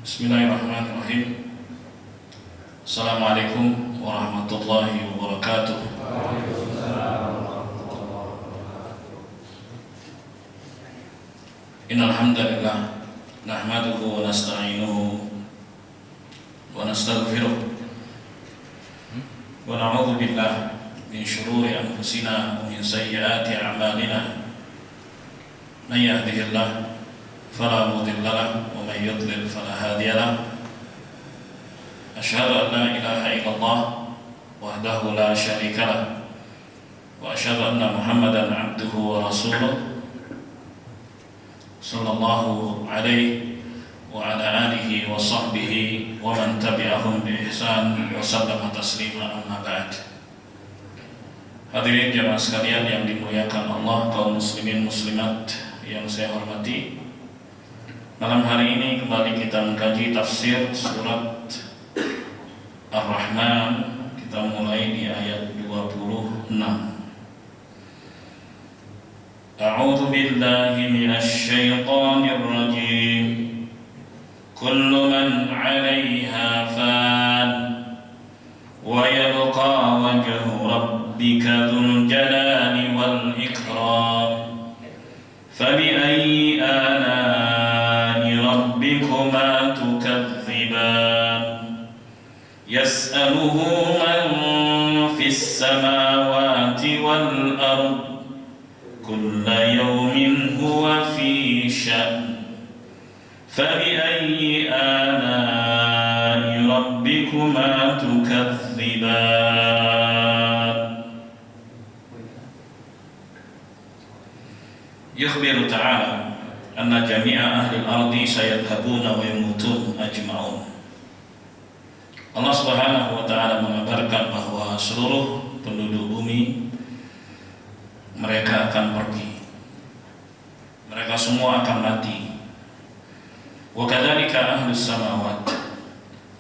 Bismillahirrahmanirrahim. Assalamualaikum warahmatullahi wabarakatuh. Innal hamdalillah nahmaduhu wa nasta'inuhu wa nastaghfiruh wa na'udzu billahi min shururi anfusina wa min sayyiati a'malina. May yahdihillahu fala mudilla lahu wa may yudlil fala hadiya lahu. Asyhadu an la ilaha illallah wahdahu la syarika lahu wa asyhadu anna Muhammadan abduhu wa rasuluh sallallahu alaihi wa ala alihi wa sahbihi wa man tabi'ahum bi ihsan wa sallama taslima, amma ba'd. Hadirin jamaah sekalian yang dimuliakan Allah, kaum muslimin muslimat yang saya hormati, malam hari ini kembali kita mengkaji tafsir surat Ar-Rahman. Kita mulai di ayat 26. A'udzu billahi minasy syaithanir rajim. Kullu man 'alaiha fan wa yabqa wajhu rabbika dzul jalali wal ikram. Fabi'ayyi ala'i rabbikuma tukadziban. Yas'aluhu man fis samawati wal ard. Kulla yawmin huwa fi sya'n. Fabi'ayyi ala'i rabbikuma tukadziban. Yukhbiru ta'ala anna jami'a ahli al-ardi sayadhabuna wa yamutun ajma'un. Allah Subhanahu wa ta'ala mengabarkan bahwa seluruh penduduk bumi mereka akan pergi, mereka semua akan mati. Wa kadzalika ahlus samawat,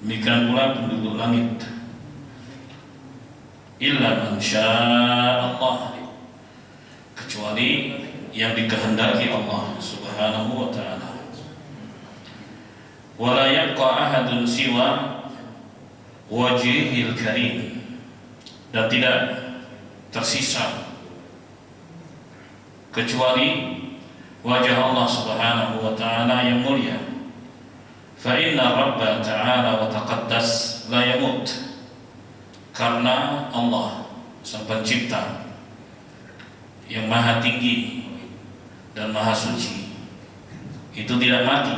demikian pula penduduk langit. Illa man syaa Allah, kecuali yang dikehendaki Allah Subhanahu wa ta'ala. Wa la yabqa ahadun siwa wajhil karim, dan tidak tersisa kecuali wajah Allah Subhanahu wa ta'ala yang mulia. Fa inna Rabba ta'ala wa taqaddas la yamut, karena Allah Sang Pencipta yang maha tinggi dan maha suci itu tidak mati.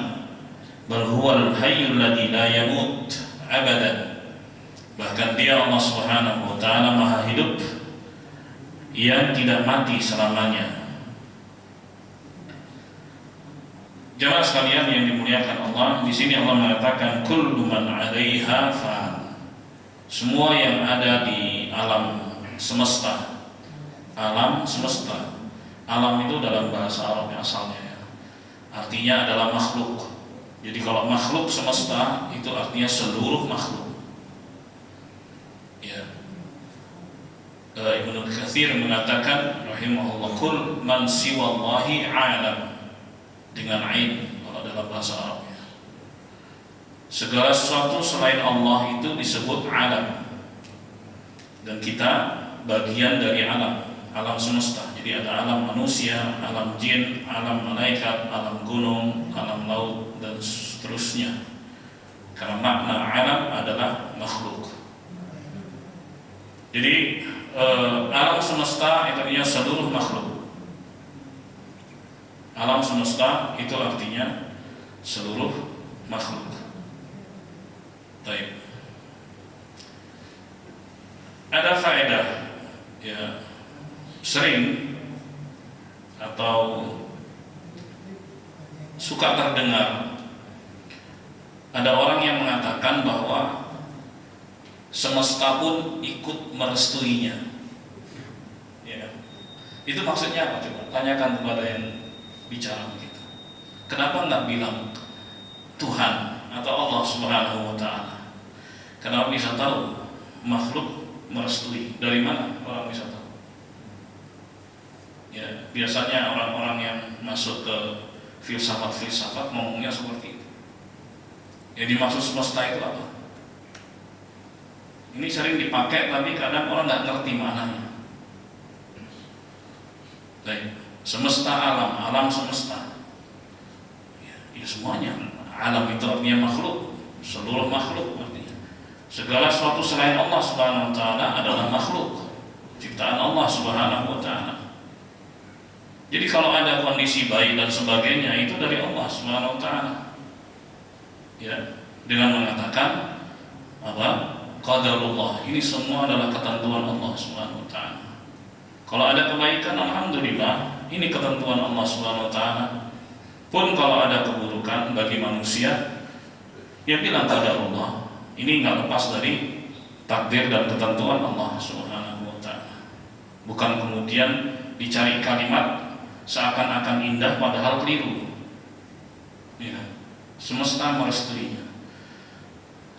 Bal huwal hayyul ladzi la yamut abadan, bahkan Dia Allah Subhanahu wa ta'ala maha hidup yang tidak mati selamanya. Jamaah sekalian yang dimuliakan Allah, di sini Allah mengatakan kullu man 'alaiha fan. Semua yang ada di alam semesta. Alam semesta. Alam itu dalam bahasa Arab asalnya, artinya adalah makhluk. Jadi kalau makhluk semesta itu artinya seluruh makhluk. Ya. Ibnu Katsir mengatakan rahimahullah, kul man siwallahi alam, dengan ain kalau dalam bahasa Arabnya. Segala sesuatu selain Allah itu disebut alam, dan kita bagian dari alam semesta. Jadi ada alam manusia, alam jin, alam malaikat, alam gunung, alam laut, dan seterusnya. Karena makna alam adalah makhluk. Jadi alam semesta itu artinya seluruh makhluk. Alam semesta itu artinya seluruh makhluk. Baik. Ada faedah, ya, sering atau suka terdengar ada orang yang mengatakan bahwa semesta pun ikut merestuinya. Ya. Itu maksudnya apa coba? Tanyakan kepada yang bicara begitu. Kenapa enggak bilang Tuhan atau Allah Subhanahu wa ta'ala? Kenapa bisa tahu makhluk merestui? Dari mana orang bisa tahu? Ya, biasanya orang-orang yang masuk ke filsafat ngomongnya seperti itu. Yang dimaksud semesta itu apa? Ini sering dipakai tapi kadang orang nggak ngerti maknanya. Baik, semesta alam, alam semesta. Ya semuanya. Alam itu artinya makhluk, seluruh makhluk artinya. Segala sesuatu selain Allah Subhanahu wa taala adalah makhluk, ciptaan Allah Subhanahu wa taala. Jadi kalau ada kondisi baik dan sebagainya itu dari Allah Subhanahu wa taala. Ya, dengan mengatakan apa? Qadarullah. Ini semua adalah ketentuan Allah Subhanahu wa taala. Kalau ada kebaikan alhamdulillah, ini ketentuan Allah Subhanahu wa taala. Pun kalau ada keburukan bagi manusia, ya bilang qadarullah. Ini enggak lepas dari takdir dan ketentuan Allah Subhanahu wa taala. Bukan kemudian dicari kalimat seakan-akan indah padahal keliru. Ya. Semesta merestuinya,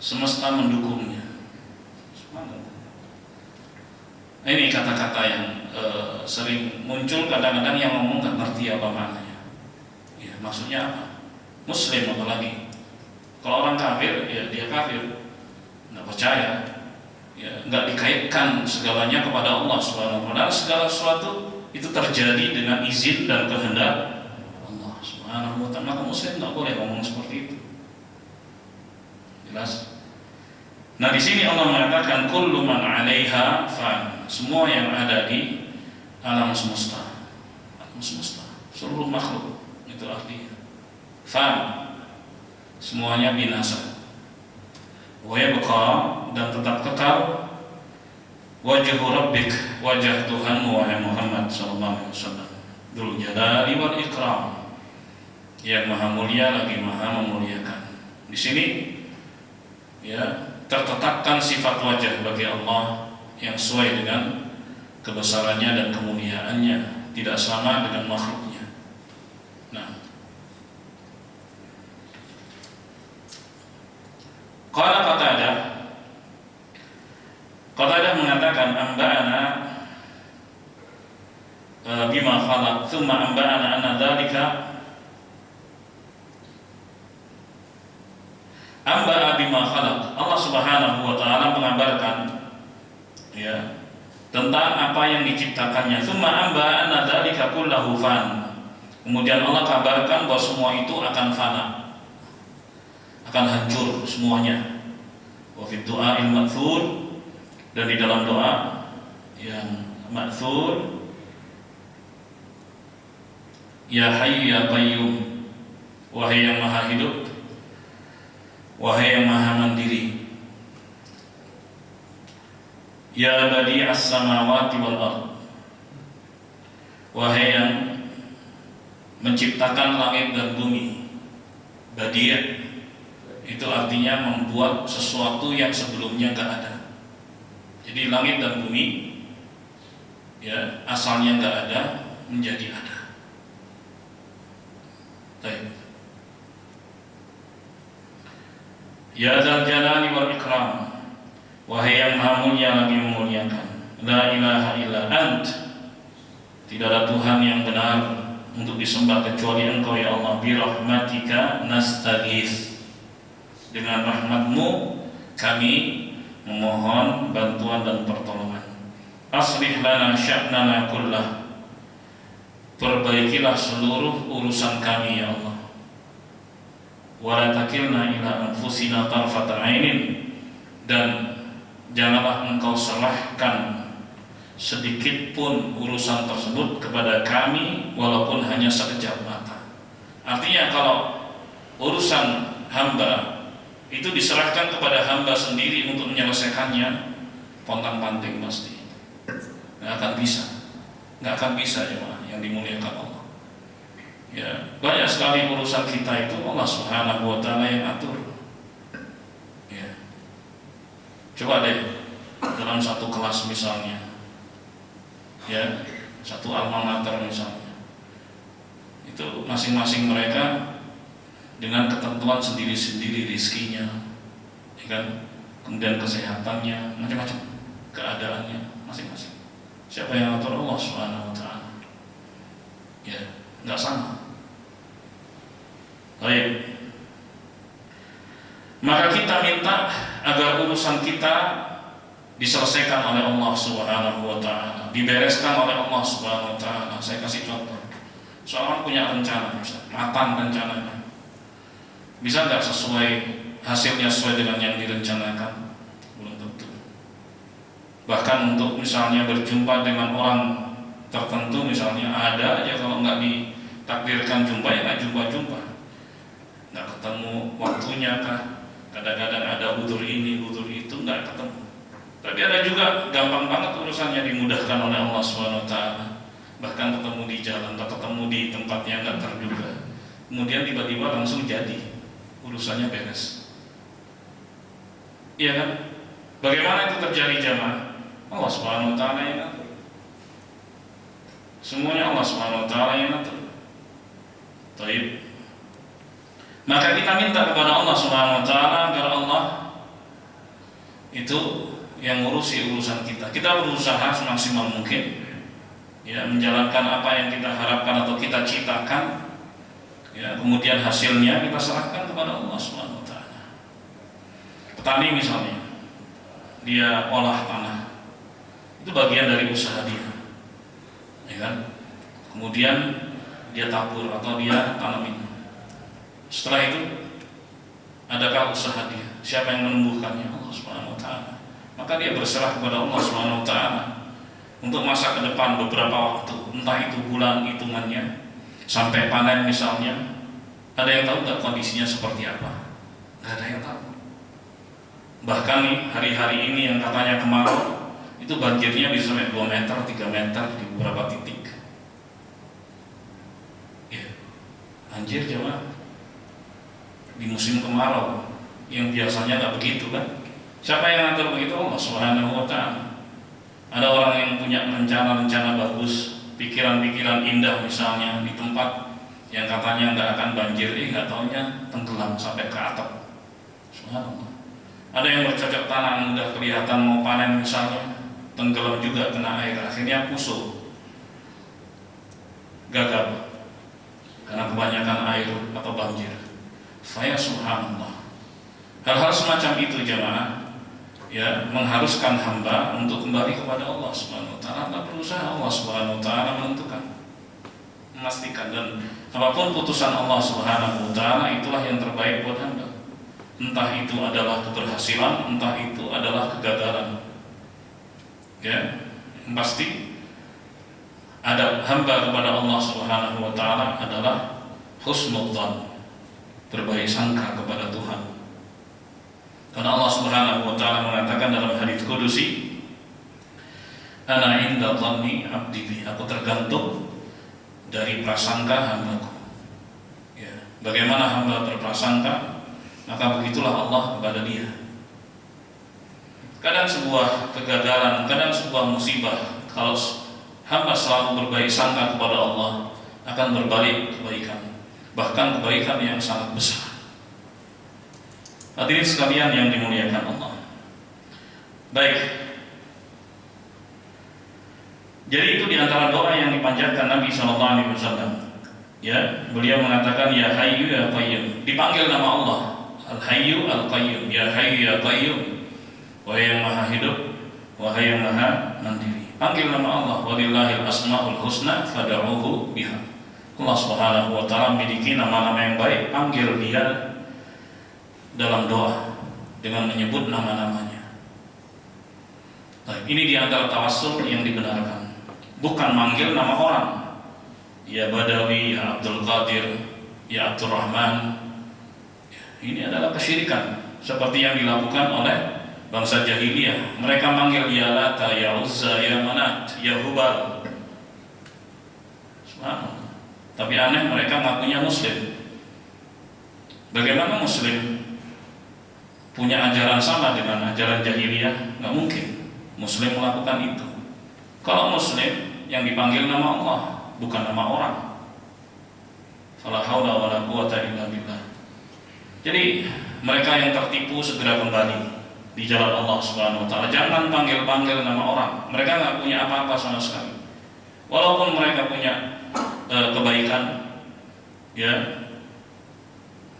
semesta mendukungnya. Ini kata-kata yang sering muncul kadang-kadang yang ngomong nggak ngerti apa maknanya. Ya, maksudnya apa? Muslim apalagi. Kalau orang kafir, ya dia kafir, nggak percaya, ya nggak dikaitkan segalanya kepada Allah Subhanahu wa taala. Segala sesuatu itu terjadi dengan izin dan kehendak Allah Subhanahu wa taala. Maka Muslim nggak boleh ngomong seperti itu. Jelas? Nah di sini Allah mengatakan kullu man 'alaiha fan. Semua yang ada di alam semesta, seluruh makhluk itu artinya fan. Semuanya binasa. Wa yabqa, dan tetap kekal wajhu rabbik, wajah Tuhanmu wahai Muhammad sallallahu alaihi wasallam, dzul jalali wal ikram, yang maha mulia lagi maha memuliakan. Di sini ya tertetapkan sifat wajah bagi Allah yang sesuai dengan kebesarannya dan kemuliaannya, tidak sama dengan makhluknya. Nah, qala Qatadah mengatakan amba'ana bima khalaq thumma amba'ana anna dzalika amba'a bima khalaq. Allah Subhanahu wa taala mengabarkan ya tentang apa yang diciptakannya. Thumma amba'a anna dzalika kullahu fan. Kemudian Allah kabarkan bahwa semua itu akan fana, akan hancur semuanya. Wa fi du'a'il ma'thur, dan di dalam doa yang ma'thur, ya hayyu ya qayyum, wahai yang maha hidup, wahai yang maha mandiri, ya badi'as samawati wal ardh, wahai yang menciptakan langit dan bumi. Badi' itu artinya membuat sesuatu yang sebelumnya enggak ada. Jadi langit dan bumi ya asalnya enggak ada menjadi ada. Baik. Ya dzal jalali wal ikram, wahai yang maha mulia lagi memuliakan. La ilaha illa ant, tidak ada Tuhan yang benar untuk disembah kecuali Engkau ya Allah. Bi rahmatika nastaghits, dengan rahmat-Mu kami memohon bantuan dan pertolongan. Aslih lana sya'nana kullah, perbaikilah seluruh urusan kami ya Allah. Wa la takilna ila anfusina tarfata 'ainin, dan janganlah Engkau serahkan sedikit pun urusan tersebut kepada kami walaupun hanya sekejap mata. Artinya kalau urusan hamba itu diserahkan kepada hamba sendiri untuk menyelesaikannya, pontang-panting pasti nggak akan bisa ya yang dimuliakan Allah. Ya banyak sekali urusan kita itu Allah Subhanahu wa taala yang atur. Ya coba deh dalam satu kelas misalnya, ya satu alma mater misalnya, itu masing-masing mereka dengan ketentuan sendiri-sendiri rizkinya, ya kan? Kemudian kesehatannya, macam-macam keadaannya masing-masing. Siapa yang atur? Allah Subhanahu wa taala. Ya, enggak sama. Baik. Maka kita minta agar urusan kita diselesaikan oleh Allah Subhanahu wa taala, dibereskan oleh Allah Subhanahu wa taala. Saya kasih contoh. Seorang punya rencana, matang rencananya. Bisa nggak sesuai hasilnya sesuai dengan yang direncanakan? Belum tentu. Bahkan untuk misalnya berjumpa dengan orang tertentu, misalnya ada aja kalau nggak ditakdirkan jumpa ya nggak jumpa, nggak ketemu waktunya kah? Kadang-kadang ada udzur ini, udzur itu, nggak ketemu. Tapi ada juga gampang banget urusannya dimudahkan oleh Allah Subhanahu wa taala. Bahkan ketemu di jalan atau ketemu di tempat yang nggak terduga. Kemudian tiba-tiba langsung jadi, urusannya beres. Iya kan? Bagaimana itu terjadi jamaah? Allah Subhanahu wa taala yang atur. Semuanya Allah Subhanahu wa taala yang atur. Baik. Maka kita minta kepada Allah Subhanahu wa taala agar Allah itu yang ngurusi urusan kita. Kita berusaha semaksimal mungkin ya menjalankan apa yang kita harapkan atau kita ciptakan. Ya, kemudian hasilnya kita serahkan kepada Allah Subhanahu wa taala. Petani misalnya, dia olah tanah. Itu bagian dari usaha dia. Ya kan? Kemudian dia tabur atau dia tanamin. Setelah itu adakah usaha dia? Siapa yang menumbuhkannya? Allah Subhanahu wa taala. Maka dia berserah kepada Allah Subhanahu wa taala untuk masa ke depan beberapa waktu, entah itu bulan hitungannya sampai panen misalnya. Ada yang tahu nggak kondisinya seperti apa? Nggak ada yang tahu. Bahkan nih hari-hari ini yang katanya kemarau itu banjirnya bisa sampai 2 meter, 3 meter di beberapa titik. Ya, banjir jemaah di musim kemarau yang biasanya nggak begitu kan? Siapa yang ngatur begitu? Allah Subhanahu wa taala. Ada orang yang punya rencana-rencana bagus, pikiran-pikiran indah misalnya di tempat yang katanya nggak akan banjir, nggak taunya tenggelam sampai ke atap. Subhanallah. Ada yang bercocok tanam udah kelihatan mau panen misalnya, tenggelam juga kena air, akhirnya pusuh, gagal karena kebanyakan air atau banjir. Saya subhanallah. Hal-hal semacam itu jemaah ya mengharuskan hamba untuk kembali kepada Allah Subhanahu wa taala, berusaha Allah Subhanahu wa taala menentukan, memastikan, dan apapun putusan Allah Subhanahu wa taala itulah yang terbaik buat hamba. Entah itu adalah keberhasilan, entah itu adalah kegagalan. Ya, yang pasti adab hamba kepada Allah Subhanahu wa taala adalah husnudzan, berbaik sangka kepada Tuhan. Karena Allah Subhanahu wa taala mengatakan dalam hadits qudusi, ana inda dhanni abdi bi, aku tergantung dari prasangka hambaku. Ya, bagaimana hamba berprasangka, maka begitulah Allah kepada dia. Kadang sebuah kegagalan, kadang sebuah musibah, kalau hamba selalu berbaik sangka kepada Allah, akan berbalik kebaikan, bahkan kebaikan yang sangat besar. Hadirin sekalian yang dimuliakan Allah. Baik. Jadi itu diantara doa yang dipanjatkan Nabi SAW. Ya, beliau mengatakan ya Hayyu ya Qayyum. Dipanggil nama Allah, Al Hayyu Al Qayyum. Ya Hayyu ya Qayyum. Wahai yang maha hidup, wahai yang maha mandiri. Panggil nama Allah. Walillahil asmaul husna fad'uhu biha. Allah Subhanahu wa taala memiliki nama-nama yang baik, panggil dia dalam doa dengan menyebut nama-namanya. Nah, ini diantara tawassul yang dibenarkan, bukan manggil nama orang. Ya Badawi, ya Abdul Qadir, ya Abdul Rahman. Ini adalah kesyirikan seperti yang dilakukan oleh bangsa jahiliyah. Mereka manggil ya Lata, ya Uzza, ya Manat, ya Hubal. Subhanallah. Tapi aneh, mereka ngakunya muslim. Bagaimana muslim punya ajaran sama dengan ajaran jahiliyah? Nggak mungkin muslim melakukan itu. Kalau muslim yang dipanggil nama Allah, bukan nama orang. Fala haula wala quwata illa billah. Jadi mereka yang tertipu segera kembali di jalan Allah Subhanahu wa taala. Jangan panggil-panggil nama orang. Mereka nggak punya apa-apa sama sekali. Walaupun mereka punya kebaikan, ya,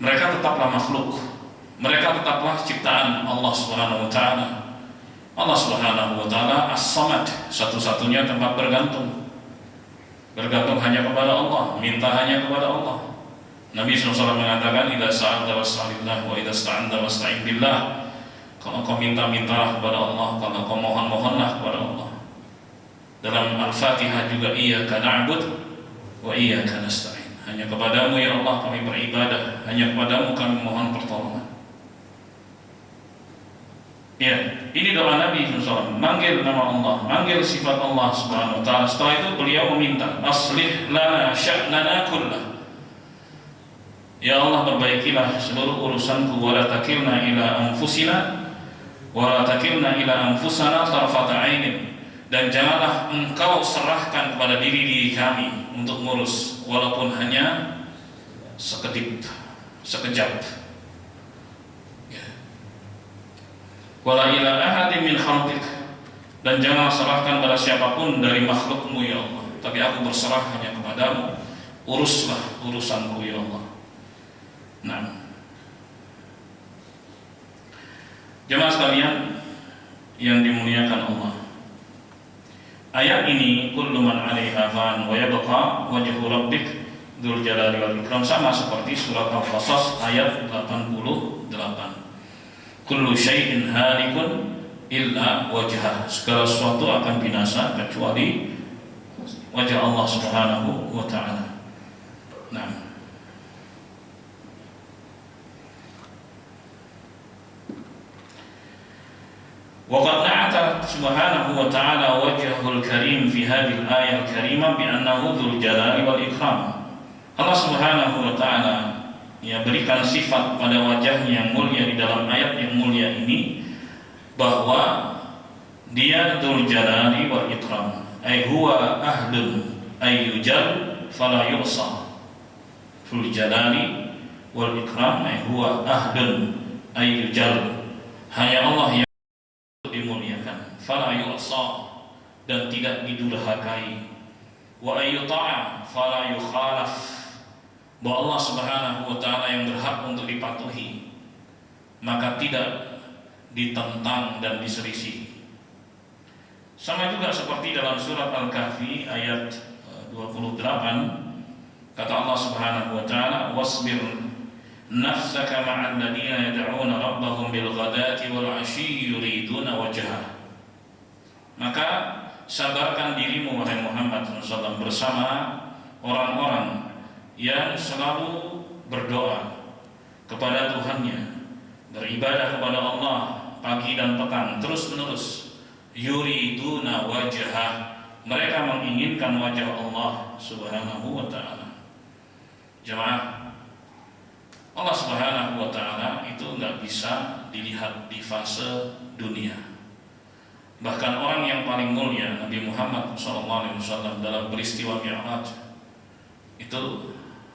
mereka tetaplah makhluk. Mereka tetaplah ciptaan Allah Subhanahu wa taala. Allah Subhanahu wa taala As-Samad, satu-satunya tempat bergantung. Bergantung hanya kepada Allah, minta hanya kepada Allah. Nabi SAW mengatakan, "Idza sa'alta fas'alillah wa idza ista'anta fasta'in billah." Kalau kau minta-mintalah kepada Allah, kalau kau mohon-mohonlah kepada Allah. Dalam Al-Fatihah juga, iyyaka na'bud wa iyyaka nasta'in. Hanya kepadamu ya Allah kami beribadah, hanya kepadamu kami mohon pertolongan. Ya, ini doa Nabi SAW, manggil nama Allah, manggil sifat Allah Subhanahu wa taala. Setelah itu beliau meminta, aslih lana sya'nana kullah. Ya Allah, perbaikilah seluruh urusanku, wa la takilna ila anfusina wa la takilna ila anfusana tarfata ainin. Dan janganlah engkau serahkan kepada diri kami untuk ngurus, walaupun hanya sekedip, sekejap. Wala ila ahadin min khalqik, dan jangan serahkan pada siapapun dari makhlukmu ya Allah, tapi aku berserah hanya kepadamu, uruslah urusanku ya Allah. Nah, jemaah sekalian yang dimuliakan Allah, ayat ini kullu man 'alaiha fan wa yabqa wajhu rabbik dzul jalali wal ikram, sama seperti surat Al-Qasas ayat 88. Kullu syai'in halikun illa wajhah, segala sesuatu akan binasa kecuali wajah Allah Subhanahu wa taala. Nah, wa qad na'ata subhanahu wa ta'ala wajhul karim fi hadhihi al-ayah al-karimah bi annahu dzul jalali wal ikram. Allah Subhanahu wa ta'ala ya berikan sifat pada wajahnya yang mulia di dalam ayat yang mulia ini, bahwa dia dzul jalali wal ikram, ay huwa ahlun ay yujal fala yusa. Dzul jalali wal ikram ay huwa ahlun ay yujal, hanya Allah yang dimuliakan, fala yusa, dan tidak didurhakai, wa ayyuta'a fala yukhalaf, bahwa Allah Subhanahu wa taala yang berhak untuk dipatuhi, maka tidak ditentang dan diselisih. Sama juga seperti dalam surat Al-Kahfi ayat 28, kata Allah Subhanahu wa taala, wasbir nafsaka ma'al ladina yad'una rabbahum bil ghadati wal 'ashyi yuriduna wajhah. Maka sabarkan dirimu wahai Muhammad SAW bersama orang-orang yang selalu berdoa kepada Tuhannya, beribadah kepada Allah pagi dan petang terus menerus. Yuriduna wajhah, mereka menginginkan wajah Allah Subhanahu wa taala. Jemaah, Allah Subhanahu wa taala itu enggak bisa dilihat di fase dunia. Bahkan orang yang paling mulia Nabi Muhammad SAW dalam peristiwa Mi'raj itu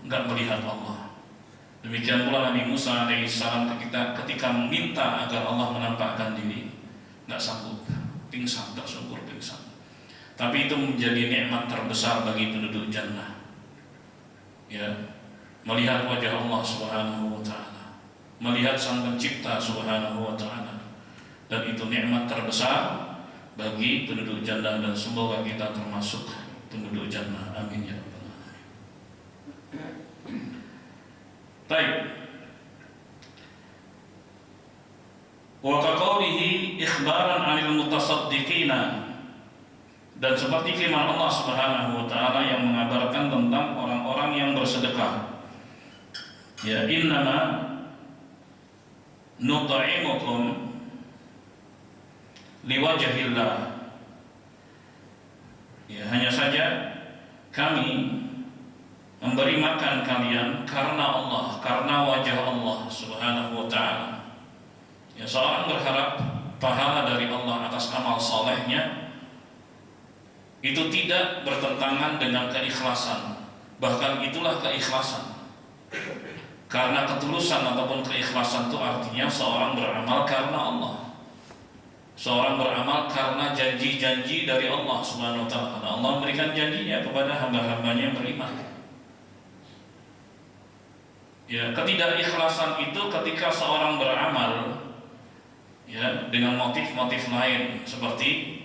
enggak melihat Allah. Demikian pula Nabi Musa alaihissalam ketika meminta agar Allah menampakkan diri, enggak sanggup, pingsan, tersungkur pingsan. Tapi itu menjadi nikmat terbesar bagi penduduk jannah, ya, melihat wajah Allah Subhanahu wa taala, melihat Sang Pencipta Subhanahu wa taala, dan itu nikmat terbesar bagi penduduk jannah, dan semoga kita termasuk penduduk jannah. Amin ya rabbal alamin. Baik. Wa kaqaulihi ikhbaran 'anil mutasaddiqina, dan seperti firman Allah Subhanahu wa taala yang mengabarkan tentang orang-orang yang bersedekah. Ya, innama nut'imukum liwajhillah. Ya, hanya saja kami memberi makan kalian karena Allah, karena wajah Allah Subhanahu wa ta'ala. Ya, seorang berharap pahala dari Allah atas amal salehnya itu tidak bertentangan dengan keikhlasan. Bahkan itulah keikhlasan. Karena ketulusan ataupun keikhlasan itu artinya seorang beramal karena Allah. Seorang beramal karena janji-janji dari Allah Subhanahu wa ta'ala. Allah memberikan janjinya kepada hamba-hambanya yang beriman. Ya, ketidakikhlasan itu ketika seorang beramal ya dengan motif-motif lain seperti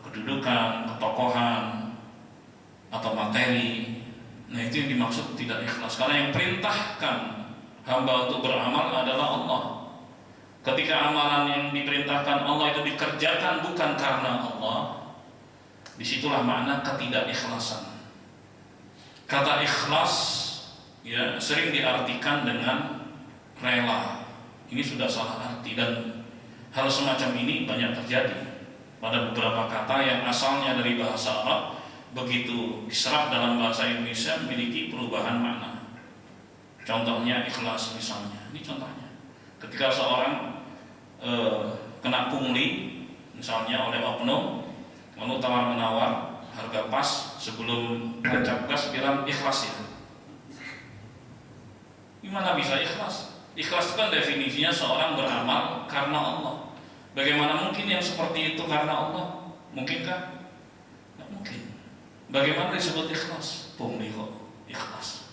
kedudukan, ketokohan atau materi. Nah, itu yang dimaksud tidak ikhlas. Karena yang perintahkan hamba untuk beramal adalah Allah. Ketika amalan yang diperintahkan Allah itu dikerjakan bukan karena Allah, disitulah makna ketidakikhlasan. Kata ikhlas ya sering diartikan dengan rela. Ini sudah salah arti, dan hal semacam ini banyak terjadi pada beberapa kata yang asalnya dari bahasa Arab, begitu diserap dalam bahasa Indonesia memiliki perubahan makna. Contohnya ikhlas misalnya. Ini contohnya. Ketika seorang kena pungli misalnya oleh oknum, lalu tawar-menawar harga pas, sebelum tancap gas bilang ikhlas ya. Gimana bisa ikhlas? Ikhlas itu kan definisinya seorang beramal karena Allah. Bagaimana mungkin yang seperti itu karena Allah? Mungkinkah? Tidak mungkin. Bagaimana disebut ikhlas? Pungli kok ikhlas?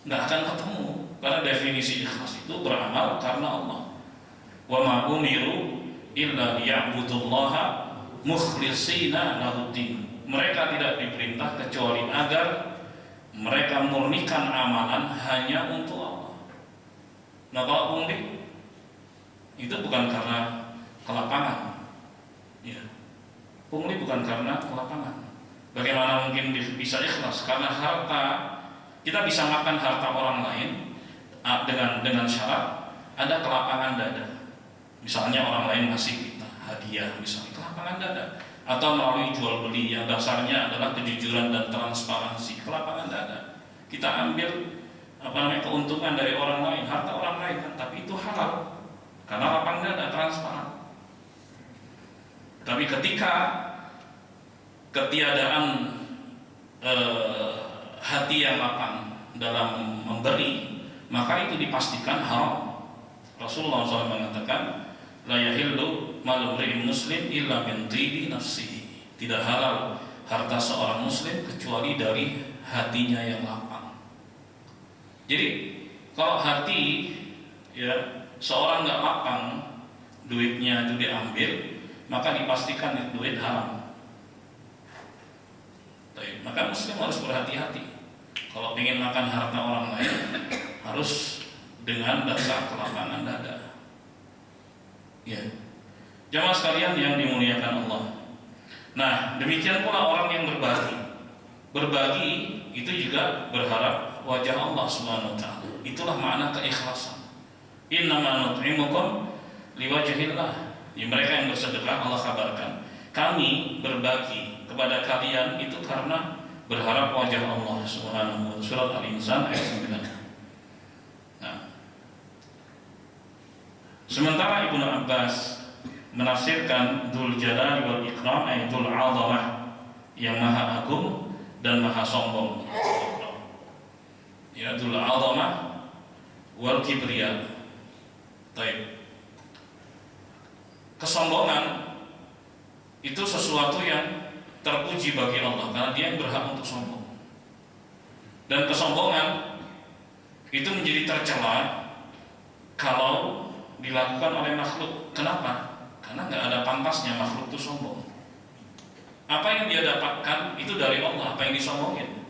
Nggak akan ketemu. Karena definisi ikhlas itu beramal karena Allah. Wa ma umiru illa liya'budullaha mukhlishina lahuddin. Mereka tidak diperintah kecuali agar mereka murnikan amalan hanya untuk Allah. Nah, kalau pungli itu bukan karena kelapangan, ya. Pungli bukan karena kelapangan. Bagaimana mungkin bisa ikhlas? Karena harta, kita bisa makan harta orang lain dengan syarat ada kelapangan dada. Misalnya orang lain ngasih kita hadiah, misalnya kelapangan dada. Atau melalui jual beli yang dasarnya adalah kejujuran dan transparansi, kelapangan dada. Kita ambil keuntungan dari orang lain, harta orang lain kan, tapi itu halal karena lapang dada, transparan. Tapi ketika ketiadaan hati yang lapang dalam memberi, maka itu dipastikan haram. Rasulullah SAW mengatakan, la yahillu malu imri'in muslim illa min tibi nafsihi. Tidak halal harta seorang muslim kecuali dari hatinya yang lapang. Jadi kalau hati ya seorang nggak lapang, duitnya itu diambil, maka dipastikan itu duit haram. Maka muslim harus berhati-hati. Kalau ingin makan harta orang lain, harus dengan dasar kelapangan dada. Ya, jamaah sekalian yang dimuliakan Allah. Nah, demikian pula orang yang berbagi. Berbagi itu juga berharap wajah Allah Subhanahu wa taala. Itulah makna keikhlasan. Innama nut'imukum liwajhillah. Ya, mereka yang bersedekah, Allah kabarkan, kami berbagi kepada kalian itu karena berharap wajah Allah Subhanahu wa taala. Surat Al-Insan ayat 9. Sementara Ibnu Abbas menafsirkan Dzul Jalali wal Ikram ay Dzul Azamah, yang maha agung dan maha sombong. Ya, Dzul Azamah wal Kibriya. Baik. Kesombongan itu sesuatu yang terpuji bagi Allah karena Dia yang berhak untuk sombong. Dan kesombongan itu menjadi tercela kalau dilakukan oleh makhluk. Kenapa? Karena nggak ada pantasnya makhluk itu sombong. Apa yang dia dapatkan itu dari Allah, apa yang disombongin.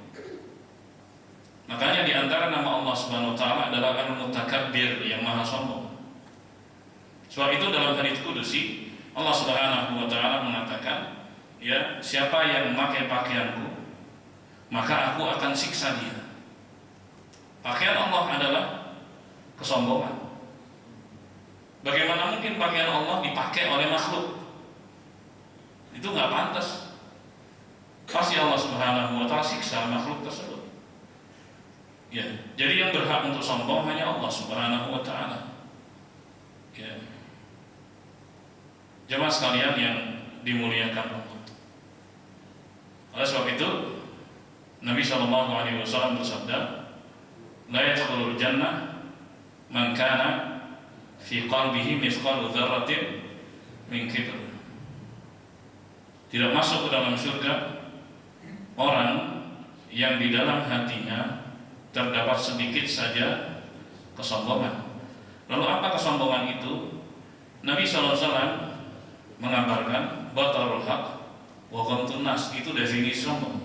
Makanya di antara nama Allah Subhanahu wa taala adalah Al-Mutakabbir, yang maha sombong. Sebab itu dalam hadits kudusi Allah Subhanahu wa taala mengatakan, ya, siapa yang memakai pakaianku, maka aku akan siksa dia. Pakaian Allah adalah kesombongan. Bagaimana mungkin pakaian Allah dipakai oleh makhluk? Itu nggak pantas. Pasti Allah Subhanahu wa taala siksa makhluk tersebut. Ya, jadi yang berhak untuk sombong hanya Allah Subhanahu wa taala. Ya. Jemaah sekalian yang dimuliakan Allah. Oleh sebab itu Nabi sallallahu alaihi wasallam bersabda, la yadkhulul jannah man kana fi qalbihi mithqalu dzarratin min kibr. Tidak masuk ke dalam surga orang yang di dalam hatinya terdapat sedikit saja kesombongan. Lalu apa kesombongan itu? Nabi SAW mengabarkan batarul haq wa ghamtun nas, itu definisi sombong,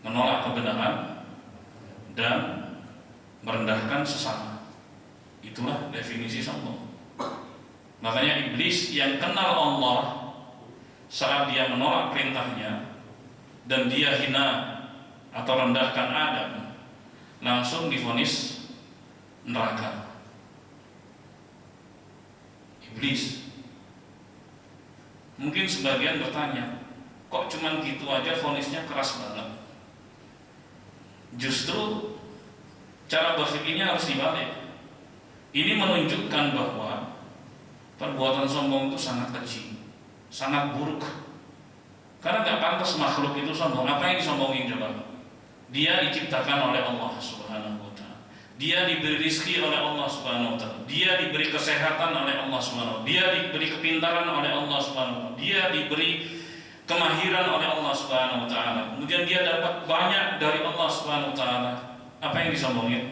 menolak kebenaran dan merendahkan sesama. Itulah definisi sombong. Makanya iblis yang kenal Allah, saat dia menolak perintahnya dan dia hina atau rendahkan Adam, langsung divonis neraka. Iblis. Mungkin sebagian bertanya, kok cuman gitu aja vonisnya keras banget? Justru cara berpikirnya harus dibalik. Ini menunjukkan bahwa perbuatan sombong itu sangat kecil, sangat buruk. Karena gak pantas makhluk itu sombong. Apa yang disombongin coba? Dia diciptakan oleh Allah Subhanahu wa ta'ala. Dia diberi rezeki oleh Allah Subhanahu wa ta'ala. Dia diberi kesehatan oleh Allah Subhanahu wa ta'ala. Dia diberi kepintaran oleh Allah Subhanahu wa ta'ala. Dia diberi kemahiran oleh Allah Subhanahu wa ta'ala. Kemudian dia dapat banyak dari Allah Subhanahu wa ta'ala. Apa yang disombongin?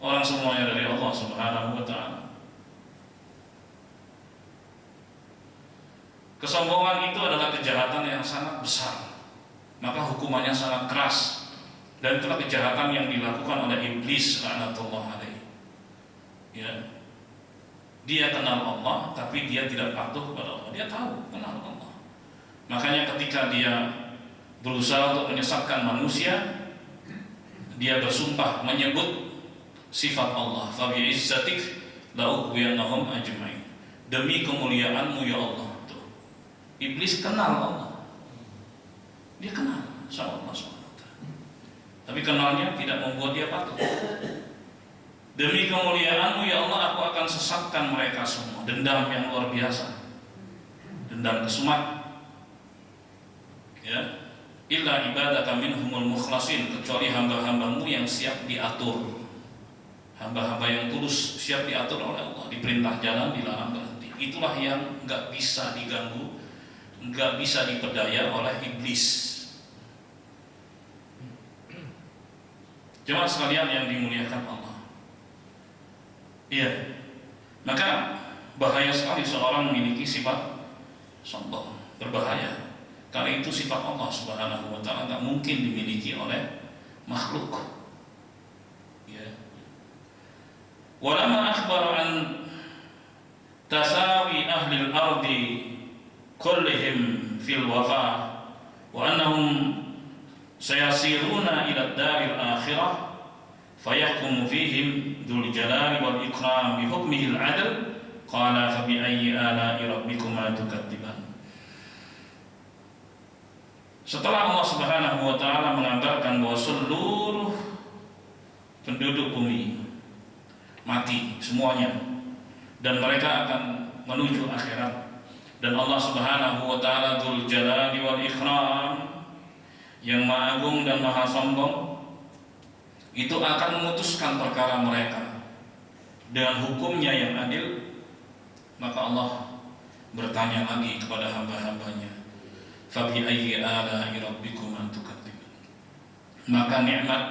Orang semuanya dari Allah Subhanahu wa ta'ala. Kesombongan itu adalah kejahatan yang sangat besar, maka hukumannya sangat keras, dan itulah kejahatan yang dilakukan oleh iblis laknatullah alaihi. Ya, dia kenal Allah, tapi dia tidak patuh kepada Allah. Dia tahu kenal Allah, makanya ketika dia berusaha untuk menyesatkan manusia, dia bersumpah menyebut sifat Allah. Fa bi izzatik la ughwiyannahum ajmain. Demi kemuliaanmu ya Allah. Iblis kenal Allah, dia kenal sama Allah SWT, tapi kenalnya tidak membuat dia patuh. Demi kemuliaanmu ya Allah, aku akan sesatkan mereka semua. Dendam yang luar biasa, dendam kesumat. Ya, illa ibadaka minhumul mukhlasin, kecuali hamba-hambamu yang siap diatur, hamba-hamba yang tulus, siap diatur oleh Allah, diperintah jalan, dilarang berhenti. Itulah yang nggak bisa diganggu, nggak bisa diperdaya oleh iblis. Jemaah sekalian yang dimuliakan Allah, iya, maka bahaya sekali seorang memiliki sifat sombong, berbahaya. Karena itu sifat Allah Subhanahu wa ta'ala nggak mungkin dimiliki oleh makhluk. Ya. Walamma akhbar an tasawi ahli al-ardi kullihim fil wafa wa annahum sayasiruna ila daril akhirah fayahkumu fihim dzul jalali wal ikram bi hukmihi al adl qala fa bi ayyi ala'i rabbikuma tukadziban. Setelah Allah Subhanahu wa ta'ala mengabarkan bahwa seluruh penduduk bumi mati semuanya dan mereka akan menuju akhirat, dan Allah Subhanahu wa ta'ala dzul jalali wal ikram, yang maha agung dan maha sombong, itu akan memutuskan perkara mereka dengan hukumnya yang adil. Maka Allah bertanya lagi kepada hamba-hambanya, fa bi ayyi ala'i rabbikuma tukadziban, maka nikmat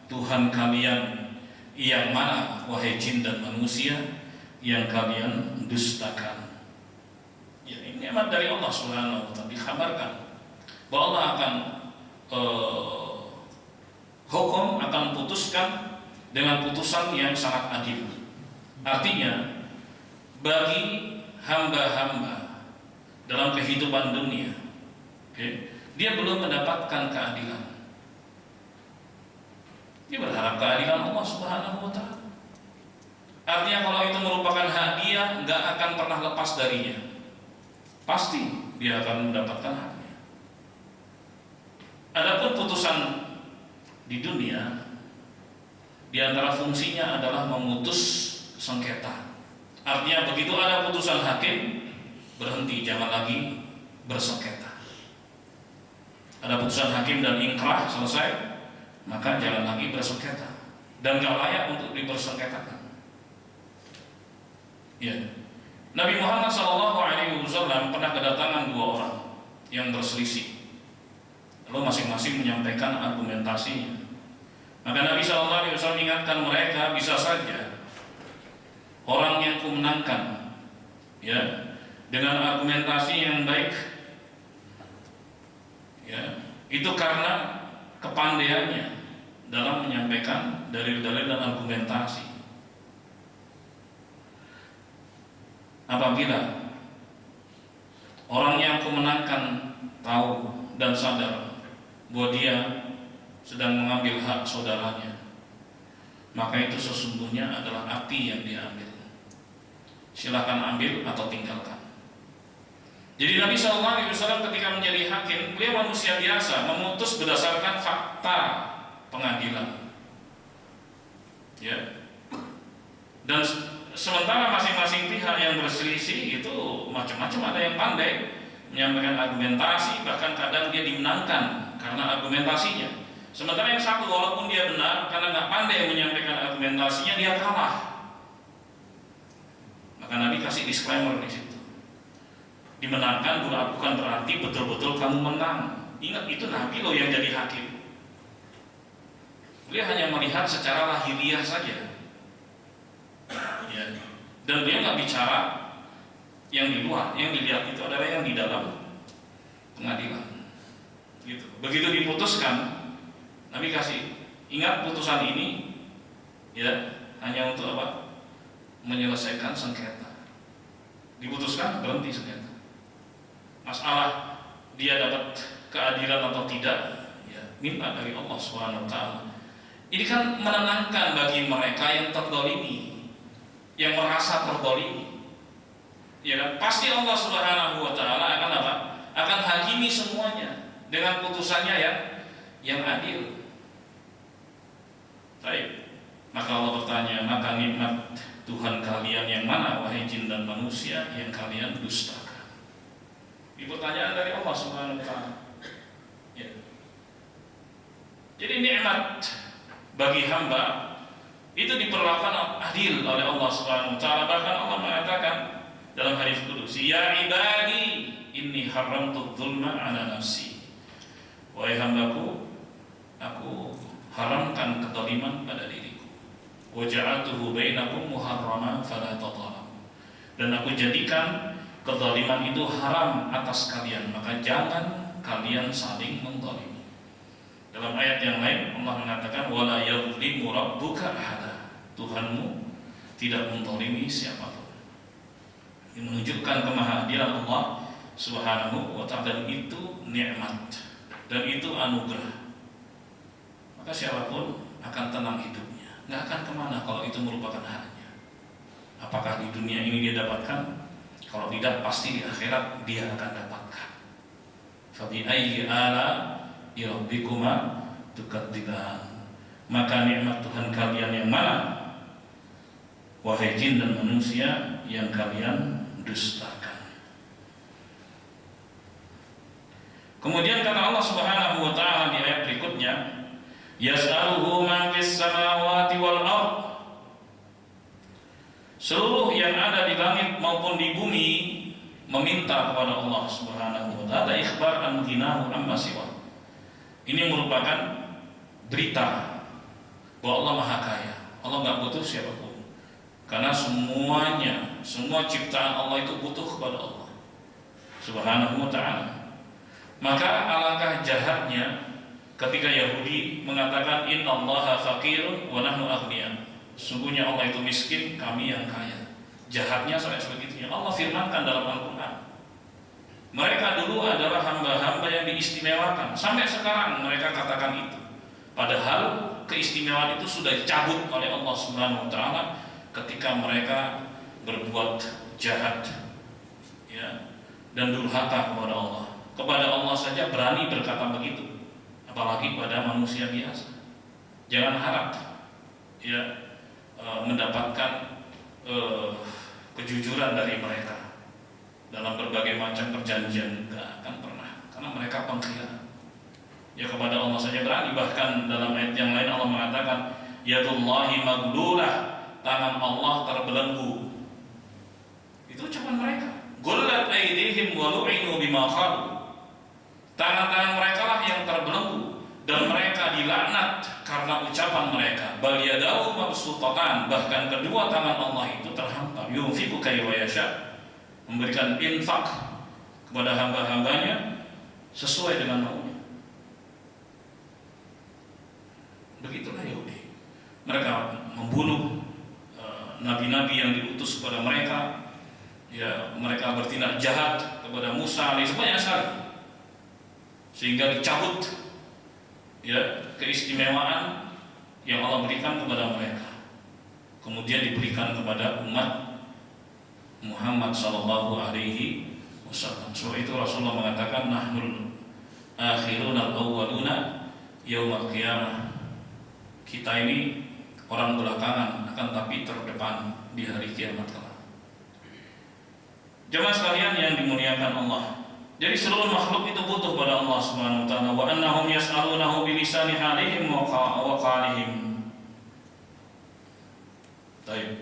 Tuhan kalian yang mana wahai jin dan manusia yang kalian dustakan? Ya, ini nikmat dari Allah Subhanahu wa ta'ala. Dikabarkan bahwa Allah akan hukum, akan putuskan dengan putusan yang sangat adil. Artinya bagi hamba-hamba dalam kehidupan dunia, dia belum mendapatkan keadilan. Dia berharap keadilan Allah Subhanahu wa ta'ala. Artinya kalau itu merupakan hak dia, nggak akan pernah lepas darinya. Pasti dia akan mendapatkan haknya. Adapun putusan di dunia, di antara fungsinya adalah memutus sengketa. Artinya begitu ada putusan hakim, berhenti, jangan lagi bersengketa. Ada putusan hakim dan ingkrah selesai, maka jangan lagi bersengketa dan gak layak untuk dipersengketakan. Ya. Nabi Muhammad SAW pernah kedatangan dua orang yang berselisih, lalu masing-masing menyampaikan argumentasinya. Maka Nabi SAW ingatkan mereka, bisa saja orang yang kumenangkan ya dengan argumentasi yang baik ya, itu karena kepandaiannya dalam menyampaikan dalil-dalil dan argumentasi. Apabila orang yang kumenangkan tahu dan sadar bahwa dia sedang mengambil hak saudaranya, maka itu sesungguhnya adalah api yang dia ambil. Silakan ambil atau tinggalkan. Jadi Nabi SAW ketika menjadi hakim, beliau manusia biasa, memutus berdasarkan fakta pengadilan. Ya. Dan sementara masing-masing pihak yang berselisih itu macam-macam, ada yang pandai menyampaikan argumentasi, bahkan kadang dia dimenangkan karena argumentasinya. Sementara yang satu walaupun dia benar, karena nggak pandai menyampaikan argumentasinya, dia kalah. Maka Nabi kasih disclaimer di situ. Dimenangkan bukan berarti betul-betul kamu menang. Ingat, itu Nabi loh yang jadi hakim. Dia hanya melihat secara lahiriah saja. Ya. Dan dia nggak bicara yang di luar, yang dilihat itu adalah yang di dalam pengadilan. Gitu. Begitu diputuskan, Nabi kasih, ingat putusan ini ya hanya untuk apa? Menyelesaikan sengketa. Diputuskan, berhenti sengketa. Masalah dia dapat keadilan atau tidak, ya minta dari Allah Subhanahu wa taala. Ini kan menenangkan bagi mereka yang terdolimi, yang merasa terdolimi. Ya kan? Pasti Allah Subhanahu wa taala akan apa? Akan hakimi semuanya dengan putusannya yang adil. Baik. Maka Allah bertanya, maka nikmat Tuhan kalian yang mana, wahai jin dan manusia, yang kalian dustakan? Ini pertanyaan dari Allah Subhanahu wa taala. Ya. Jadi nikmat bagi hamba itu diperlakukan adil oleh Allah Subhanahu wa taala. Bahkan Allah mengatakan dalam hadis qudsi, ya ibadi inni haramtu dzulma ala nafsi. Wahai hambaku, aku haramkan kezaliman pada diriku. Wa ja'altuhu bainakum muharraman fala tadhalamu. Dan aku jadikan kezaliman itu haram atas kalian, maka jangan kalian saling menzalimi. Dalam ayat yang lain Allah mengatakan wala yadhlimu rabbuka ahada. Tuhanmu tidak menzalimi siapapun. Ini menunjukkan kemahaadilan Allah Subhanahu wa taala, dan itu nikmat dan itu anugerah. Maka siapapun akan tenang hidupnya, nggak akan kemana kalau itu merupakan haknya. Apakah di dunia ini dia dapatkan? Kalau tidak, pasti di akhirat dia akan dapatkan. Fabi ayyi ala rabbikuma tukadziban. Maka nikmat Tuhan kalian yang mana, wahai jin dan manusia, yang kalian dustakan. Kemudian kata Allah Subhanahu wa taala di ayat berikutnya, yas'aluhu man fis samawati wal ard. Seluruh yang ada di langit maupun di bumi meminta kepada Allah Subhanahu wa taala. Ikhbar an ghinahu amma siwa. Ini merupakan berita bahwa Allah Maha Kaya. Allah nggak butuh siapapun. Karena semuanya, semua ciptaan Allah itu butuh kepada Allah Subhanahu wa ta'ala. Maka alangkah jahatnya ketika Yahudi mengatakan innallaha faqirun wa nahnu aghniya. Sungguhnya Allah itu miskin, kami yang kaya. Jahatnya sampai sebegitunya. Allah firmankan dalam Al-Quran, mereka dulu adalah hamba-hamba yang diistimewakan. Sampai sekarang mereka katakan itu. Padahal keistimewaan itu sudah dicabut oleh Allah Subhanahu wa ta'ala ketika mereka berbuat jahat ya, dan durhaka kepada Allah. Kepada Allah saja berani berkata begitu, apalagi pada manusia biasa. Jangan harap ya mendapatkan kejujuran dari mereka dalam berbagai macam perjanjian, tidak akan pernah, karena mereka pengkhianat. Ya kepada Allah saja berani. Bahkan dalam ayat yang lain Allah mengatakan yadullahi maglulah, tangan Allah terbelenggu. Itu ucapan mereka. Gullat aydihim wa lu'inu bima qalu. Tangan-tangan mereka lah yang terbelenggu dan mereka dilaknat karena ucapan mereka. Bal yadahu mabsutatan, bahkan kedua tangan Allah itu terhampar. Yunfiqu kayfa yasha, memberikan infak kepada hamba-hambanya sesuai dengan maunya. Begitulah Yahudi. Mereka membunuh nabi-nabi yang diutus kepada mereka. Ya, mereka bertindak jahat kepada Musa banyak sekali, sehingga dicabut ya keistimewaan yang Allah berikan kepada mereka, kemudian diberikan kepada umat Muhammad sallallahu alaihi wasallam. Sebab itu Rasulullah mengatakan nahnul akhirun al-awwaluna yaumil qiyamah. Kita ini orang belakangan akan tapi terdepan di hari kiamat kelak. Jemaah sekalian yang dimuliakan Allah, jadi seluruh makhluk itu butuh pada Allah Subhanahu wa taala. Wa annahum yas'alunahu bi lisani halihim wa qalihim. Baik.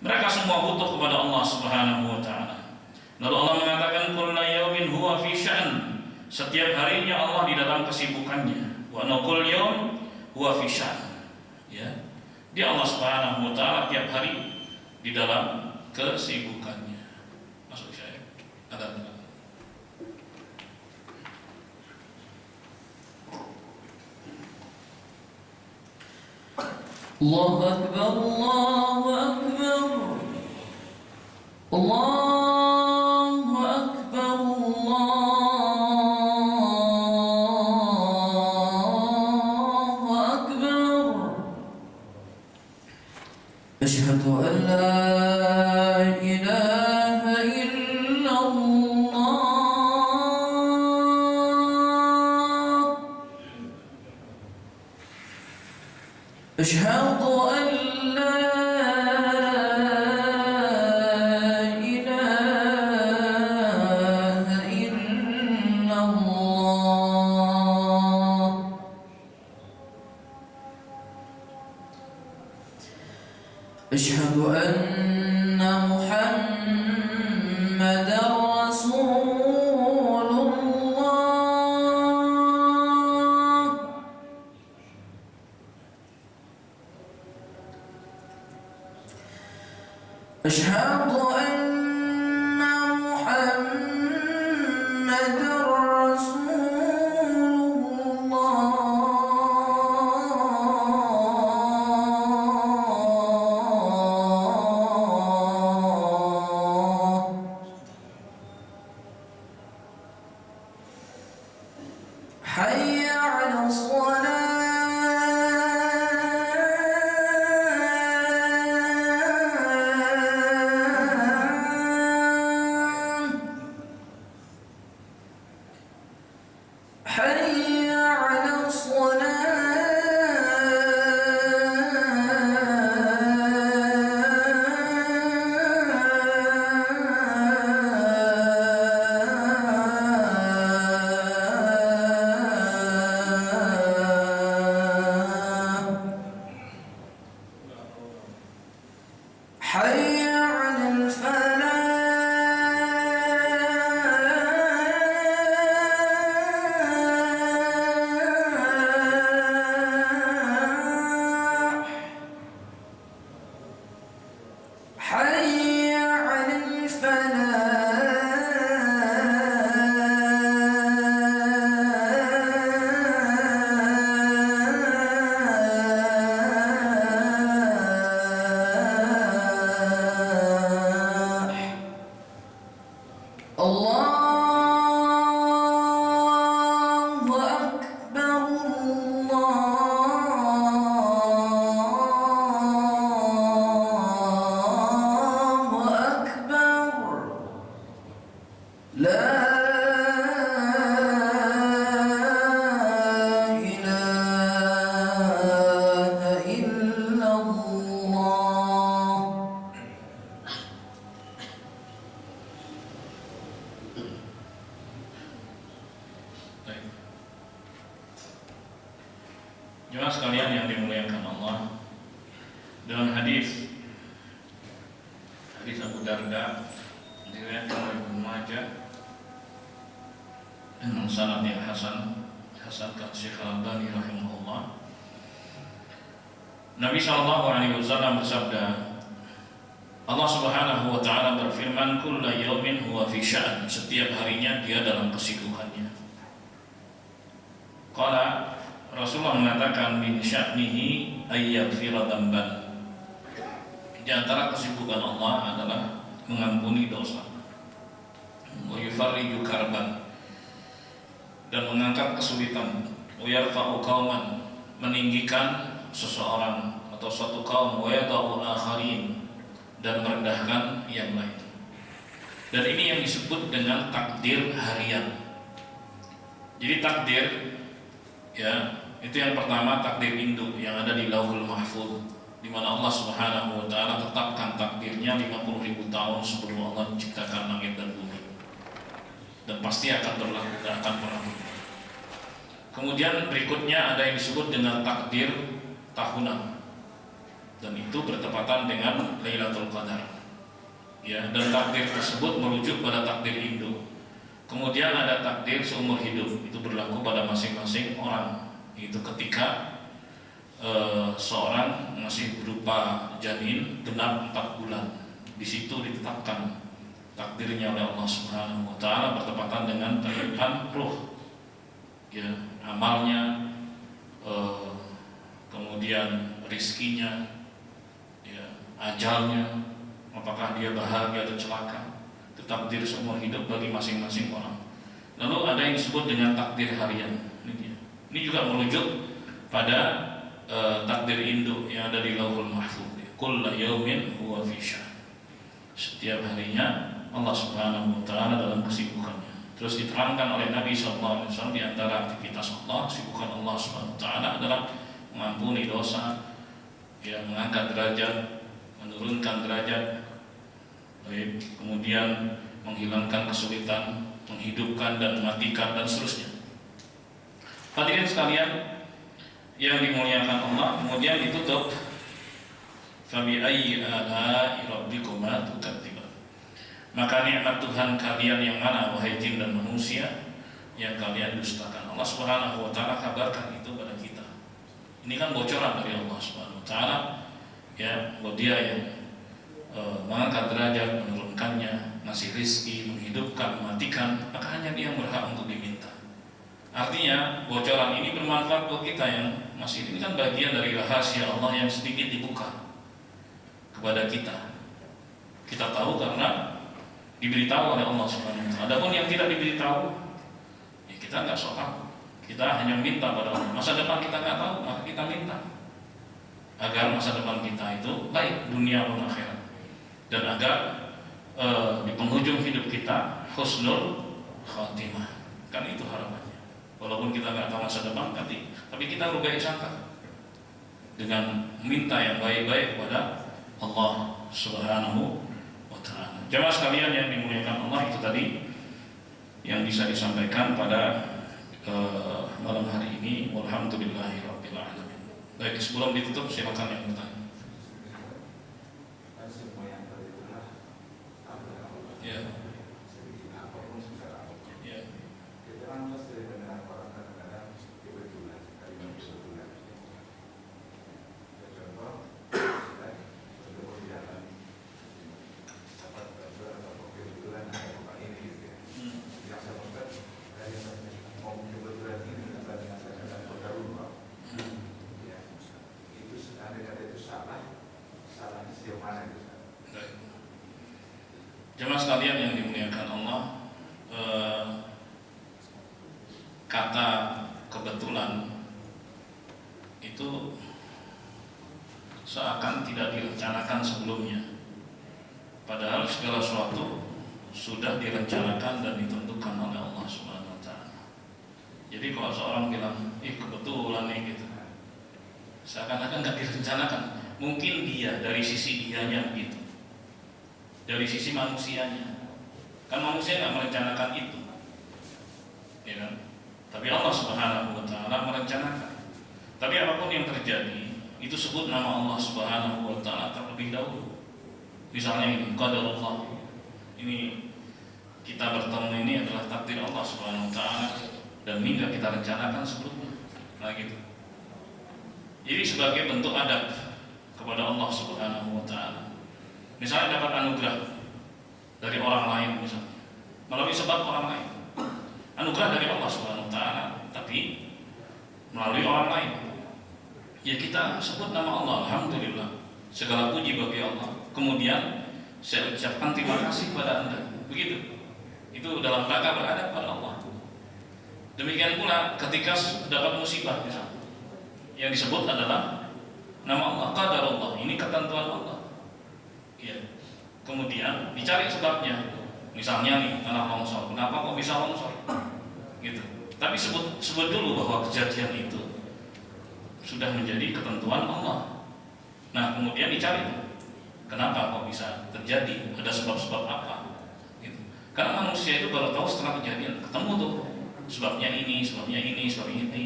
Mereka semua butuh kepada Allah Subhanahu wa taala. Lalu Allah mengatakan kullu yaumin huwa fi sya'n. Setiap harinya Allah di dalam kesibukannya. Wa naqul yaum huwa fi sya'n. Ya. Dia Allah Subhanahu wa taala tiap hari di dalam kesibukannya. Masuk saya. Ada. Allahu Akbar, Allahu Akbar, Allahu Akbar, Allahu Akbar. Asyhadu an la ilaha illallah. أشهد أن لا إله إلا الله. أشهد أن محمدًا رسول الله. أشهد أن محمدًا رسول الله. حي على الصلاة. حي على الصلاة. حي على الفلاح. حي على الفلاح. الله أكبر، الله أكبر. لا إله إلا الله. Baik. Jemaah sekalian yang dimuliakan Allah, dalam hadis Abu Darda diriwayatkan oleh Ibnu Majah dengan sanad yang hasan, dihasankan Syekh Al-Albani rahimahullah. Nabi SAW bersabda, Allah Subhanahu wa taala berfirman, "Kullu yawmin huwa fi sya'an." Setiap harinya dia dalam kesibukannya. Qala, Rasulullah mengatakan, "Min sya'nihi ay yaghfira dzamban." Di antara kesibukan Allah adalah mengampuni dosa, wa yufarriju karban, dan mengangkat kesulitan, wa yarfa'u qauman, meninggikan seseorang atau suatu kaum, wa yada'u akharin, dan merendahkan yang lain. Dan ini yang disebut dengan takdir harian. Jadi takdir, ya, itu yang pertama takdir induk yang ada di Lauhul Mahfuz, di mana Allah Subhanahu wa taala tetapkan takdirnya 50.000 tahun sebelum Allah menciptakan langit dan bumi. Dan pasti akan berlaku, tidak akan pernah berubah. Kemudian berikutnya ada yang disebut dengan takdir tahunan, dan itu bertepatan dengan Lailatul Qadar. Ya, dan takdir tersebut merujuk pada takdir induk. Kemudian ada takdir seumur hidup, itu berlaku pada masing-masing orang. Itu ketika seorang masih berupa janin genap 4 bulan, di situ ditetapkan takdirnya oleh Allah Subhanahu wa taala bertepatan dengan tahapan ruh, ya, amalnya, kemudian rizkinya, ya, ajalnya, apakah dia bahagia atau celaka. Itu takdir seumur hidup bagi masing-masing orang. Lalu ada yang disebut dengan takdir harian. Ini juga merujuk pada takdir induk yang ada di Lauhul Mahfuz. Kullu yaumin huwa fi sya'an. Setiap harinya Allah Subhanahu wa taala dalam kesibukannya. Terus diterangkan oleh Nabi sallallahu alaihi wasallam, di antara aktivitas Allah, kesibukan Allah Subhanahu wa taala adalah mengampuni dosa, ya, mengangkat derajat, menurunkan derajat, baik, kemudian menghilangkan kesulitan, menghidupkan dan mematikan, dan seterusnya. Hadirin sekalian yang dimuliakan Allah, kemudian ditutup, "Fabi ayyi ala'i rabbikuma tukadziban." Maka nikmat Tuhan kalian yang mana, wahai jin dan manusia, yang kalian dustakan? Allah Subhanahu wa taala kabarkan itu pada kita. Ini kan bocoran dari Allah Subhanahu wa taala, ya, bahwa Dia yang mengangkat derajat, menurunkannya, ngasih rizki, menghidupkan, mematikan, maka hanya Dia yang berhak untuk diminta. Artinya bocoran ini bermanfaat buat kita yang masih, ini kan bagian dari rahasia Allah yang sedikit dibuka kepada kita. Kita tahu karena diberitahu oleh Allah Subhanahu wa taala. Adapun yang tidak diberitahu, ya kita nggak sok tahu. Kita hanya minta pada Allah. Masa depan kita nggak tahu, maka kita minta agar masa depan kita itu baik dunia dan akhirat, dan agar di penghujung hidup kita husnul khatimah. Kan itu harapannya. Walaupun kita nggak tahu masa depan nanti, tapi kita berbaik sangka dengan minta yang baik-baik kepada Allah Subhanahu wa taala. Jemaah sekalian yang dimuliakan Allah, itu tadi yang bisa disampaikan pada malam hari ini. Walhamdulillahirabbil alamin. Baik, sebelum ditutup silakan yang bertanya. Ya. Ya. Jemaah sekalian yang dimuliakan Allah, kata kebetulan itu seakan tidak direncanakan sebelumnya, padahal segala sesuatu sudah direncanakan dan ditentukan oleh Allah Subhanahu wa taala. Jadi kalau seorang bilang, kebetulan nih gitu, seakan-akan nggak direncanakan. Mungkin dia dari sisi dianya gitu, dari sisi manusianya, kan manusia nggak merencanakan itu, ya kan? Tapi Allah Subhanahu wa taala merencanakan. Tapi apapun yang terjadi, itu sebut nama Allah Subhanahu wa taala terlebih dahulu. Misalnya ini qadarullah, ini kita bertemu ini adalah takdir Allah Subhanahu wa taala. demi nggak kita rencanakan sebelumnya. Nah gitu. Jadi sebagai bentuk adab kepada Allah Subhanahu wa taala. Misalnya dapat anugerah dari orang lain misalnya, melalui sebab orang lain. Anugerah dari Allah Subhanahu wa taala, tapi melalui orang lain. Ya kita sebut nama Allah, alhamdulillah. Segala puji bagi Allah. Kemudian saya ucapkan terima kasih kepada Anda. Begitu. Itu dalam rangka beradab pada Allah. Demikian pula ketika dapat musibah misalnya, yang disebut adalah nama Allah, qadarullah. Ini ketentuan Allah. Ya. Kemudian dicari sebabnya. Misalnya nih tanah longsor. Kenapa kok bisa longsor? Gitu. Tapi sebut dulu bahwa kejadian itu sudah menjadi ketentuan Allah. Nah kemudian dicari, kenapa kok bisa terjadi? Ada sebab-sebab apa? Gitu. Karena manusia itu baru tahu setelah kejadian. Ketemu tuh sebabnya ini, sebabnya ini, sebabnya ini.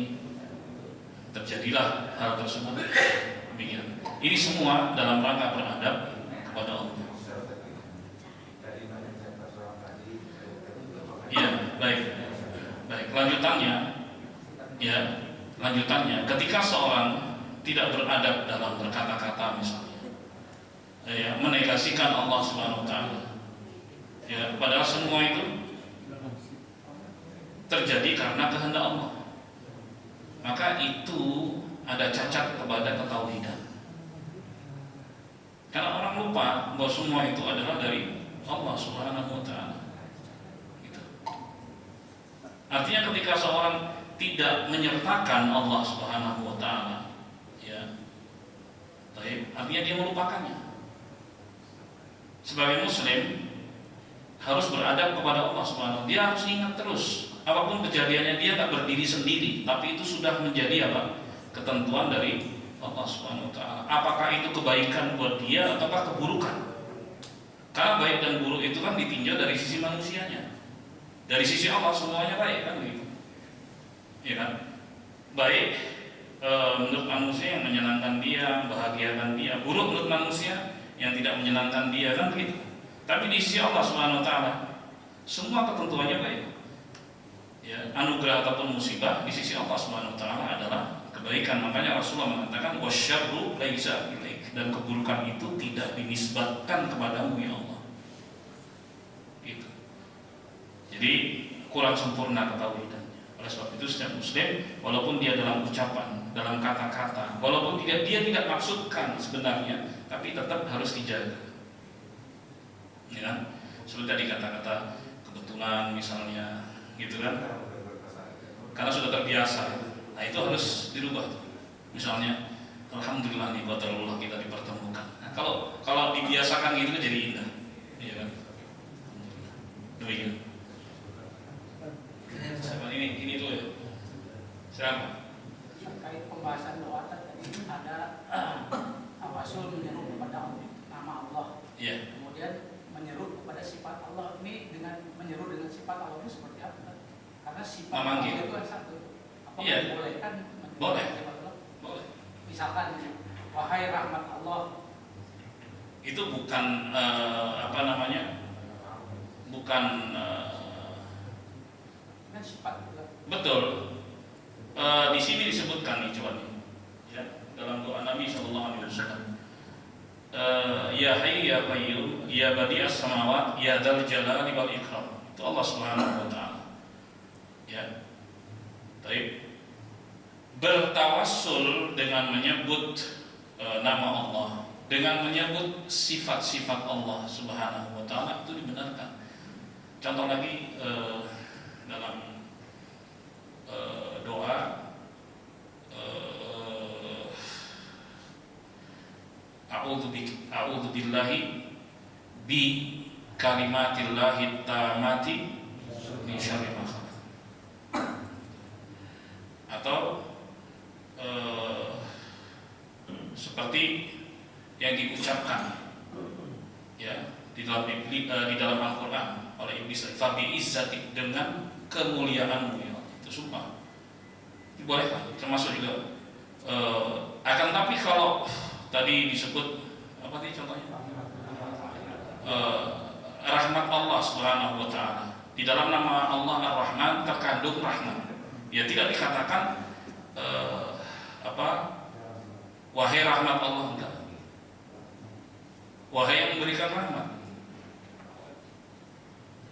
Terjadilah hal tersebut. Demikian. Ini semua dalam rangka beradab kepada Allah. Ya, baik. Lanjutannya, ketika seorang tidak beradab dalam berkata-kata misalnya, ya, menegasikan Allah Subhanahu wa taala. Ya, padahal semua itu terjadi karena kehendak Allah. Maka itu ada cacat kepada ketauhidan. Karena orang lupa bahwa semua itu adalah dari Allah Subhanahu wa taala. Gitu. Artinya ketika seorang tidak menyertakan Allah Subhanahu wa taala, ya. Artinya dia melupakannya. Sebagai muslim harus beradab kepada Allah Subhanahu wa taala. Dia harus ingat terus. Apapun kejadiannya dia tak berdiri sendiri, tapi itu sudah menjadi apa? Ketentuan dari Allah Subhanahu wa taala. Apakah itu kebaikan buat dia ataukah keburukan? Karena baik dan buruk itu kan ditinjau dari sisi manusianya. Dari sisi Allah semuanya baik kan begitu. Ya kan? Baik menurut manusia yang menyenangkan dia, membahagiakan dia. Buruk menurut manusia yang tidak menyenangkan dia kan begitu. Tapi di sisi Allah Subhanahu wa taala semua ketentuannya baik. Ya, anugerah ataupun musibah di sisi Allah Subhanahu wa taala adalah kebaikan. Makanya Rasulullah mengatakan wasyarru laisa ilaik, dan keburukan itu tidak dinisbatkan kepadamu ya Allah. Gitu. Jadi kurang sempurna ketauhidannya. Oleh sebab itu setiap muslim walaupun dia dalam ucapan, dalam kata-kata, walaupun dia tidak maksudkan sebenarnya, tapi tetap harus dijaga. Ya, seperti tadi kata-kata kebetulan misalnya, gitu kan? Karena sudah terbiasa. Nah itu harus dirubah tuh. Misalnya, alhamdulillah nih qadarullah kita dipertemukan. Nah, kalau dibiasakan gitu kan jadi indah, iya kan? Demikian. Ini dulu ya. Siapa? Terkait pembahasan doa tadi ada tawasul menyeru kepada nama Allah. Iya. Kemudian menyeru kepada sifat Allah. Ini dengan menyeru dengan sifat Allah itu seperti apa? Karena sifat Allah itu kan satu. Apa iya. Boleh kan? Boleh. Sifat Allah? Boleh. Misalkan wahai rahmat Allah. Itu bukan apa namanya? Bukan Kan sifat juga. betul. Di sini disebutkan nih coba nih. Ya, dalam doa Nabi sallallahu alaihi wasallam. Ya Hayyu ya Qayyum ya Badi'as Samawat ya Dzal Jalali wal Ikram. Itu Allah Subhanahu wa taala. Ya. Baik. Bertawassul dengan menyebut nama Allah, dengan menyebut sifat-sifat Allah Subhanahu wa taala itu dibenarkan. Contoh lagi dalam doa a'udzu billahi bi kalimatillahi tammati min syarri ma khalaq. Atau seperti yang diucapkan ya di dalam Al-Qur'an oleh Iblis, fa bi izzatik, dengan kemuliaanmu ya Allah. Itu sumpah. Boleh kan? Termasuk juga akan tapi kalau tadi disebut apa tadi contohnya? Rahmat Allah Subhanahu wa taala. Di dalam nama Allah Ar-Rahman terkandung rahmat. Ya tidak dikatakan wahai rahmat Allah, enggak. Wahai yang memberikan rahmat.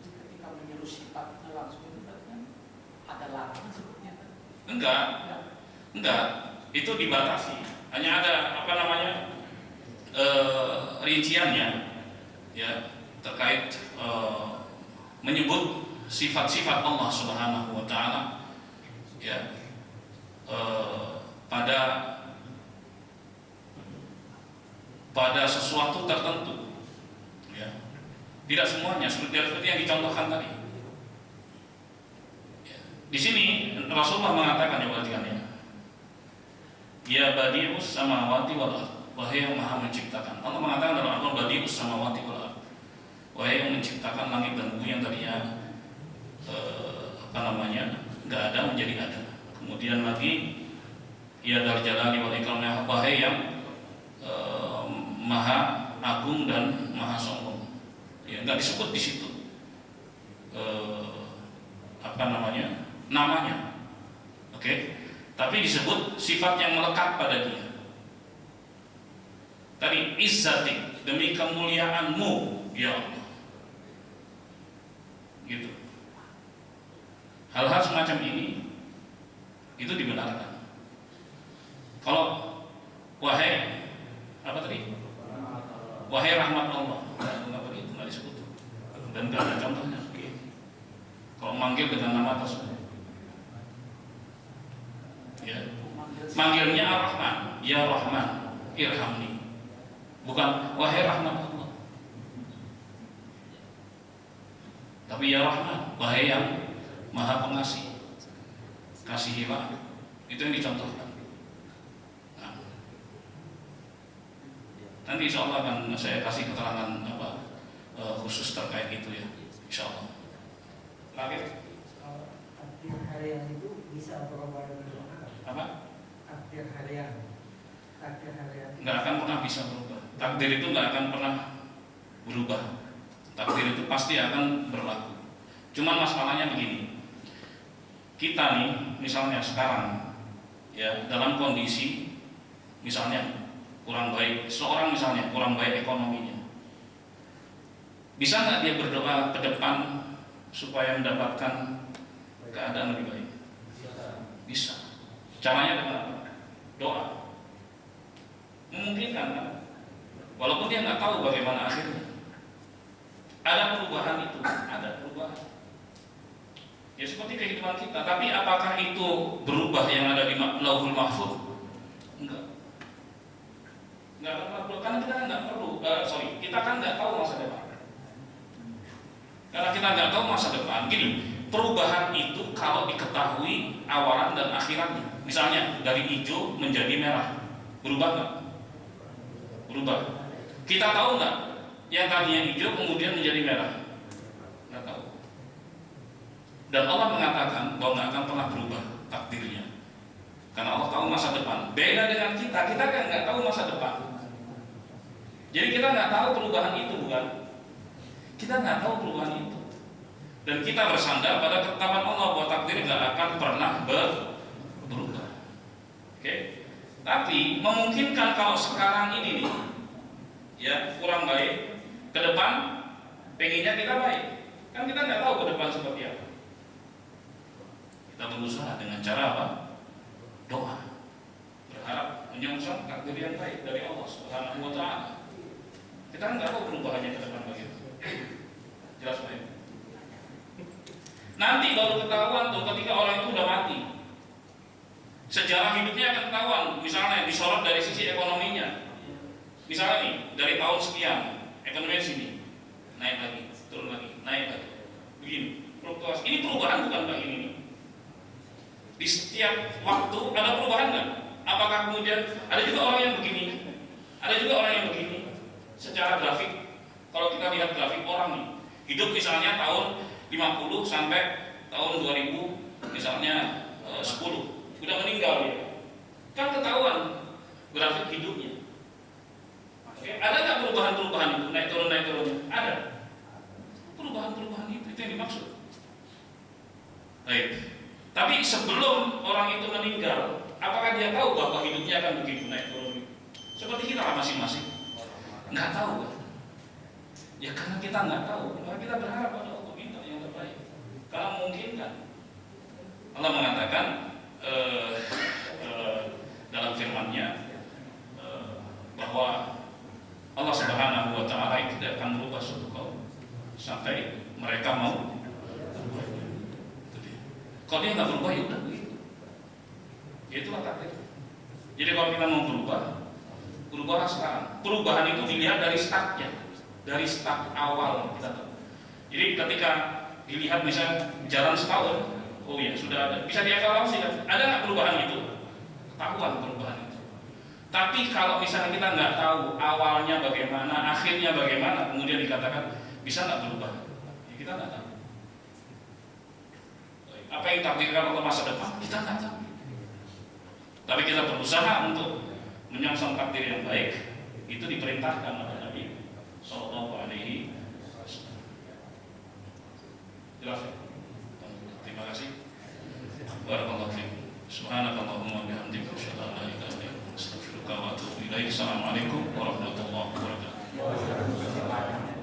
Ketika menyeru sifatnya langsung itu kan ada larangan sebetulnya kan? Enggak. Itu dibatasi. Hanya ada rinciannya, ya, terkait menyebut sifat-sifat Allah Subhanahu wa taala, ya, pada sesuatu tertentu, ya. Tidak semuanya seperti yang dicontohkan tadi. Ya. Di sini Rasulullah mengatakan, ya, perhatikan, ya badi'us samawati wal ardh, wahai yang maha menciptakan. Allah mengatakan dalam Al-Quran, badi'us samawati wal ardh, wahai yang menciptakan langit dan bumi yang tadinya nggak ada menjadi ada. Kemudian lagi, ya dzal jalali wal ikram, wahai yang maha agung dan maha sombong. Ya, nggak disebut di situ namanya, oke? Tapi disebut sifat yang melekat pada dia. Tadi izzatik, demi kemuliaanmu ya Allah. Gitu. Hal-hal semacam ini itu dibenarkan. Kalau wahai wahai rahmat Allah, itu nggak disebut dan nggak ada contohnya. Kalau manggil dengan nama tersebut, ya, manggilnya Ar-Rahman, ya Rahman, irhamni, bukan wahai rahmat Allah, tapi ya Rahman, wahai yang maha pengasih, kasihilah. Itu yang dicontohkan. Nah, nanti insya Allah akan saya kasih keterangan khusus terkait itu, ya, insya Allah. Lagi takdir harian itu bisa berubah dengan doa. apa? Takdir harian Nggak akan pernah bisa berubah. Takdir itu nggak akan pernah berubah. Takdir itu pasti akan berlaku. Cuman masalahnya begini, kita nih misalnya sekarang, ya, dalam kondisi misalnya kurang baik, seorang misalnya kurang baik ekonominya, bisa nggak dia berdoa ke depan supaya mendapatkan keadaan lebih baik? Bisa. Caranya dengan apa? Doa. Memungkinkan kan? Walaupun dia nggak tahu bagaimana akhirnya. Ada perubahan itu, ada perubahan. Ya seperti kehidupan kita. Tapi apakah itu berubah yang ada di Lauhul Mahfuz? Enggak. Enggak akan berubah karena kita nggak perlu. Kita kan nggak tahu masa depan. Karena kita nggak tahu masa depan. Gini, perubahan itu kalau diketahui awalan dan akhiratnya. Misalnya dari hijau menjadi merah, berubah nggak? Berubah. Kita tahu nggak yang tadinya hijau kemudian menjadi merah? Nggak tahu. Dan Allah mengatakan bahwa nggak akan pernah berubah takdirnya, karena Allah tahu masa depan. Beda dengan kita kan nggak tahu masa depan. Jadi kita nggak tahu perubahan itu, bukan? Kita nggak tahu perubahan itu, dan kita bersandar pada ketetapan Allah bahwa takdir nggak akan pernah berubah. Oke? Tapi memungkinkan kalau sekarang ini nih, ya, kurang baik, ke depan pengennya kita baik. Kan kita nggak tahu ke depan seperti apa. Kita berusaha dengan cara apa? Doa, berharap menyongsong takdir yang baik dari Allah Subhanahu wa taala. Kita nggak tahu perubahannya ke depan bagaimana. Jelas baik. Nanti baru ketahuan tuh ketika orang itu udah mati. Sejarah hidupnya akan ketahuan. Misalnya disorot dari sisi ekonominya. Misalnya nih, dari tahun sekian ekonominya sini, naik lagi, turun lagi, naik lagi. Begini, fluktuasi. Ini perubahan bukan Pak ini? Di setiap waktu ada perubahan nggak? Apakah kemudian ada juga orang yang begini? Ada juga orang yang begini. Secara grafik, kalau kita lihat grafik orang nih, hidup misalnya tahun 50 sampai tahun 2000 misalnya 10, udah meninggal dia, kan ketahuan grafik hidupnya. Oke, ada nggak perubahan-perubahan itu, naik turun? Ada perubahan-perubahan itu yang dimaksud. Baik. Tapi sebelum dunia kan begitu, naik turun. Seperti kita lah masing-masing, nggak tahu kan? Ya karena kita nggak tahu, maka kita berharap pada Allah minta yang terbaik. Kalau mungkin kan, Allah mengatakan dalam firman-Nya bahwa Allah Subhanahu Wa Taala tidak akan merubah suatu kaum sampai mereka mau. Kalau dia nggak berubah, ya udah begitu. Itulah takdir. Jadi kalau kita mau berubah sekarang. Perubahan itu dilihat dari startnya, dari start awal kita tahu. Jadi ketika dilihat misalnya jalan setahun, oh ya sudah ada, bisa dievaluasi kan? Ada nggak perubahan itu? Ketahuan perubahan itu. Tapi kalau misalnya kita nggak tahu awalnya bagaimana, akhirnya bagaimana, kemudian dikatakan bisa nggak berubah? Ya, kita nggak tahu. Apa yang takdirkan Allah masa depan kita nggak tahu. Tapi kita berusaha untuk menyongsong takdir yang baik. Itu diperintahkan oleh Nabi Sallallahu Alaihi Wasallam. Jelas ya? Terima kasih. Barakallahu fiikum. Subhanakallahumma wa bihamdika asyhadu an la ilaha illa anta astaghfiruka wa atubu ilaik. Assalamualaikum warahmatullahi wabarakatuh.